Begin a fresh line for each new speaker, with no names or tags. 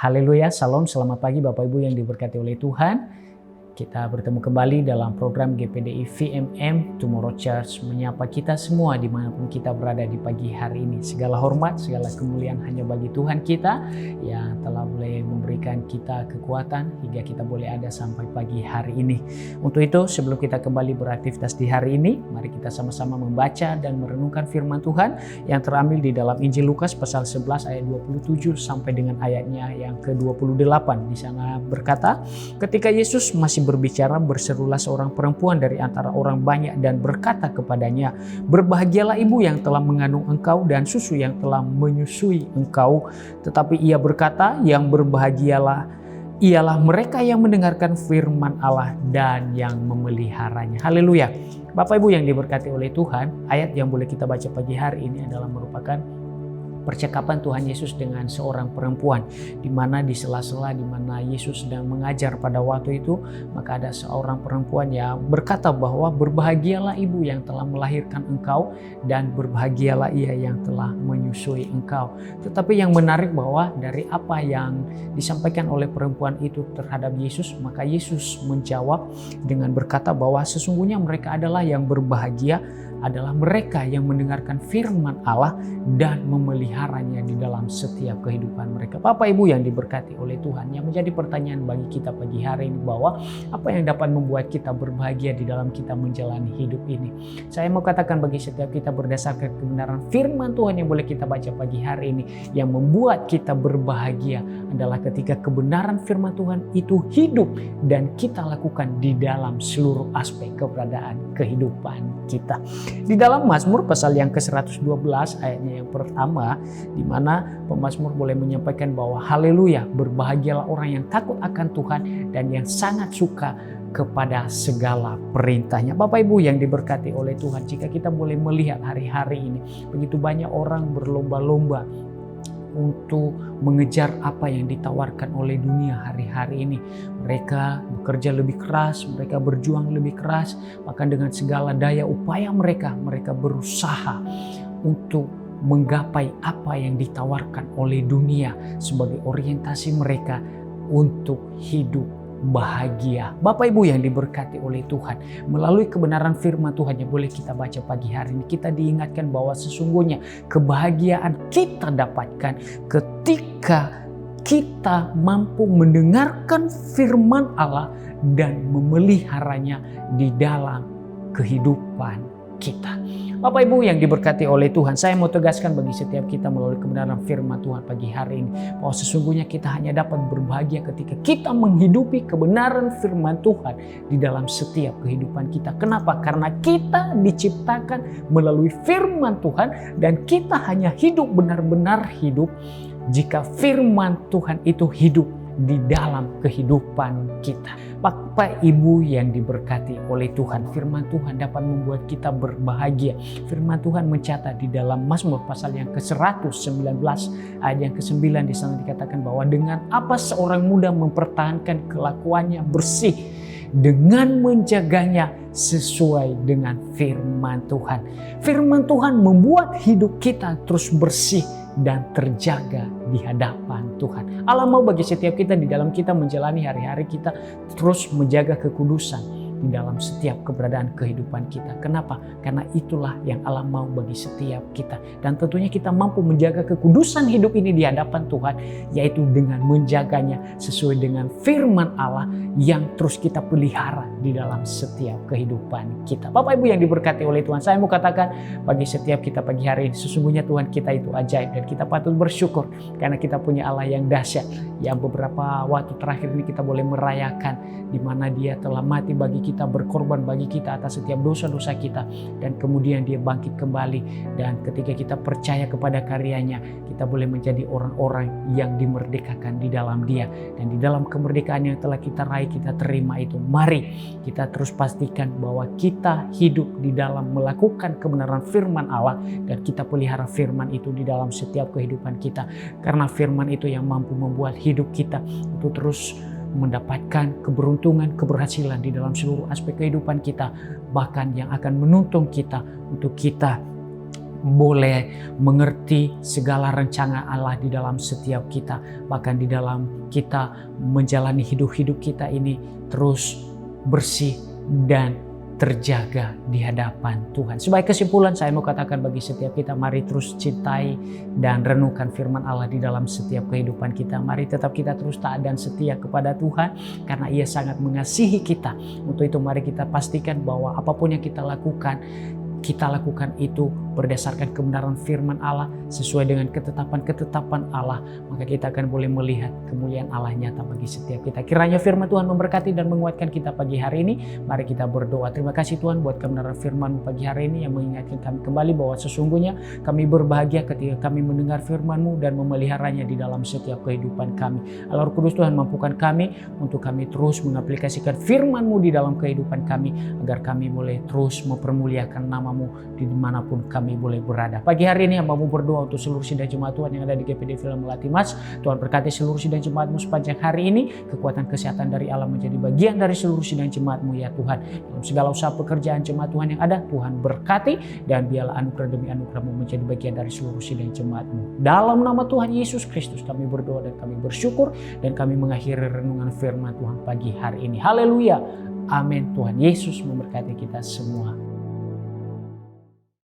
Haleluya, salam, selamat pagi Bapak Ibu yang diberkati oleh Tuhan. Kita bertemu kembali dalam program GPDI VMM Tomorrow Church, menyapa kita semua dimanapun kita berada di pagi hari ini. Segala hormat, segala kemuliaan hanya bagi Tuhan kita yang telah boleh memberikan kita kekuatan hingga kita boleh ada sampai pagi hari ini. Untuk itu, sebelum kita kembali beraktivitas di hari ini, mari kita sama-sama membaca dan merenungkan firman Tuhan yang terambil di dalam Injil Lukas pasal 11 ayat 27 sampai dengan ayatnya yang ke-28. Di sana berkata, ketika Yesus masih berbicara, berserulah seorang perempuan dari antara orang banyak dan berkata kepadanya, "Berbahagialah ibu yang telah mengandung engkau dan susu yang telah menyusui engkau." Tetapi ia berkata, "Yang berbahagialah ialah mereka yang mendengarkan firman Allah dan yang memeliharanya." Haleluya. Bapak Ibu yang diberkati oleh Tuhan, ayat yang boleh kita baca pagi hari ini adalah merupakan percakapan Tuhan Yesus dengan seorang perempuan, di mana di sela-sela di mana Yesus sedang mengajar pada waktu itu, maka ada seorang perempuan yang berkata bahwa berbahagialah ibu yang telah melahirkan engkau dan berbahagialah ia yang telah menyusui engkau. Tetapi yang menarik bahwa dari apa yang disampaikan oleh perempuan itu terhadap Yesus, maka Yesus menjawab dengan berkata bahwa sesungguhnya mereka adalah yang berbahagia adalah mereka yang mendengarkan firman Allah dan memeliharanya di dalam setiap kehidupan mereka. Bapak Ibu yang diberkati oleh Tuhan, yang menjadi pertanyaan bagi kita pagi hari ini bahwa apa yang dapat membuat kita berbahagia di dalam kita menjalani hidup ini. Saya mau katakan bagi setiap kita berdasarkan kebenaran firman Tuhan yang boleh kita baca pagi hari ini, yang membuat kita berbahagia adalah ketika kebenaran firman Tuhan itu hidup dan kita lakukan di dalam seluruh aspek keberadaan kehidupan kita. Di dalam Mazmur pasal yang ke-112 ayatnya yang pertama, di mana pemazmur boleh menyampaikan bahwa haleluya, berbahagialah orang yang takut akan Tuhan dan yang sangat suka kepada segala perintahnya. Bapak Ibu yang diberkati oleh Tuhan, jika kita boleh melihat hari-hari ini, begitu banyak orang berlomba-lomba untuk mengejar apa yang ditawarkan oleh dunia hari-hari ini. Mereka bekerja lebih keras, mereka berjuang lebih keras, bahkan dengan segala daya upaya mereka berusaha untuk menggapai apa yang ditawarkan oleh dunia sebagai orientasi mereka untuk hidup bahagia. Bapak Ibu yang diberkati oleh Tuhan, melalui kebenaran firman Tuhan yang boleh kita baca pagi hari ini, kita diingatkan bahwa sesungguhnya kebahagiaan kita dapatkan ketika kita mampu mendengarkan firman Allah dan memeliharanya di dalam kehidupan kita. Bapak Ibu yang diberkati oleh Tuhan, saya mau tegaskan bagi setiap kita melalui kebenaran firman Tuhan pagi hari ini, bahwa sesungguhnya kita hanya dapat berbahagia ketika kita menghidupi kebenaran firman Tuhan di dalam setiap kehidupan kita. Kenapa? Karena kita diciptakan melalui firman Tuhan dan kita hanya hidup benar-benar hidup jika firman Tuhan itu hidup di dalam kehidupan kita. Bapak Ibu yang diberkati oleh Tuhan, firman Tuhan dapat membuat kita berbahagia. Firman Tuhan mencatat di dalam Mazmur pasal yang ke-119 ayat yang ke-9, di sana dikatakan bahwa dengan apa seorang muda mempertahankan kelakuannya bersih, dengan menjaganya sesuai dengan firman Tuhan. Firman Tuhan membuat hidup kita terus bersih dan terjaga di hadapan Tuhan. Allah mau bagi setiap kita di dalam kita menjalani hari-hari kita terus menjaga kekudusan di dalam setiap keberadaan kehidupan kita. Kenapa? Karena itulah yang Allah mau bagi setiap kita. Dan tentunya kita mampu menjaga kekudusan hidup ini di hadapan Tuhan, yaitu dengan menjaganya sesuai dengan firman Allah yang terus kita pelihara di dalam setiap kehidupan kita. Bapak Ibu yang diberkati oleh Tuhan, saya mau katakan bagi setiap kita pagi hari ini, sesungguhnya Tuhan kita itu ajaib dan kita patut bersyukur karena kita punya Allah yang dahsyat, yang beberapa waktu terakhir ini kita boleh merayakan di mana Dia telah mati bagi kita, berkorban bagi kita atas setiap dosa-dosa kita, dan kemudian Dia bangkit kembali, dan ketika kita percaya kepada karyanya, kita boleh menjadi orang-orang yang dimerdekakan di dalam Dia, dan di dalam kemerdekaan yang telah kita raih, kita terima itu. Mari kita terus pastikan bahwa kita hidup di dalam melakukan kebenaran firman Allah, dan kita pelihara firman itu di dalam setiap kehidupan kita, karena firman itu yang mampu membuat hidup kita itu terus mendapatkan keberuntungan, keberhasilan di dalam seluruh aspek kehidupan kita, bahkan yang akan menuntun kita untuk kita boleh mengerti segala rencana Allah di dalam setiap kita. Bahkan di dalam kita menjalani hidup-hidup kita ini terus bersih dan terjaga di hadapan Tuhan. Sebagai kesimpulan saya mau katakan bagi setiap kita, mari terus cintai dan renungkan firman Allah di dalam setiap kehidupan kita. Mari tetap kita terus taat dan setia kepada Tuhan karena Ia sangat mengasihi kita. Untuk itu mari kita pastikan bahwa apapun yang kita lakukan itu berdasarkan kebenaran firman Allah sesuai dengan ketetapan Allah. Maka kita akan boleh melihat kemuliaan Allah nyata bagi setiap kita. Kiranya firman Tuhan memberkati dan menguatkan kita pagi hari ini. Mari kita berdoa. Terima kasih Tuhan buat kebenaran firman pagi hari ini yang mengingatkan kami kembali bahwa sesungguhnya kami berbahagia ketika kami mendengar firman-Mu dan memeliharanya di dalam setiap kehidupan kami. Allah Roh Kudus Tuhan, mampukan kami untuk kami terus mengaplikasikan firman-Mu di dalam kehidupan kami agar kami boleh terus mempermuliakan nama dimanapun kami boleh berada. Pagi hari ini hamba-Mu berdoa untuk seluruh sidang jemaat Tuhan yang ada di GPD Film Melati Mas. Tuhan berkati seluruh sidang jemaat-Mu sepanjang hari ini. Kekuatan kesehatan dari Allah menjadi bagian dari seluruh sidang jemaat-Mu ya Tuhan. Dalam segala usaha pekerjaan jemaat Tuhan yang ada, Tuhan berkati dan biarlah anugerah demi anugerah-Mu menjadi bagian dari seluruh sidang jemaat-Mu. Dalam nama Tuhan Yesus Kristus kami berdoa dan kami bersyukur dan kami mengakhiri renungan firman Tuhan pagi hari ini. Haleluya. Amin. Tuhan Yesus memberkati kita semua.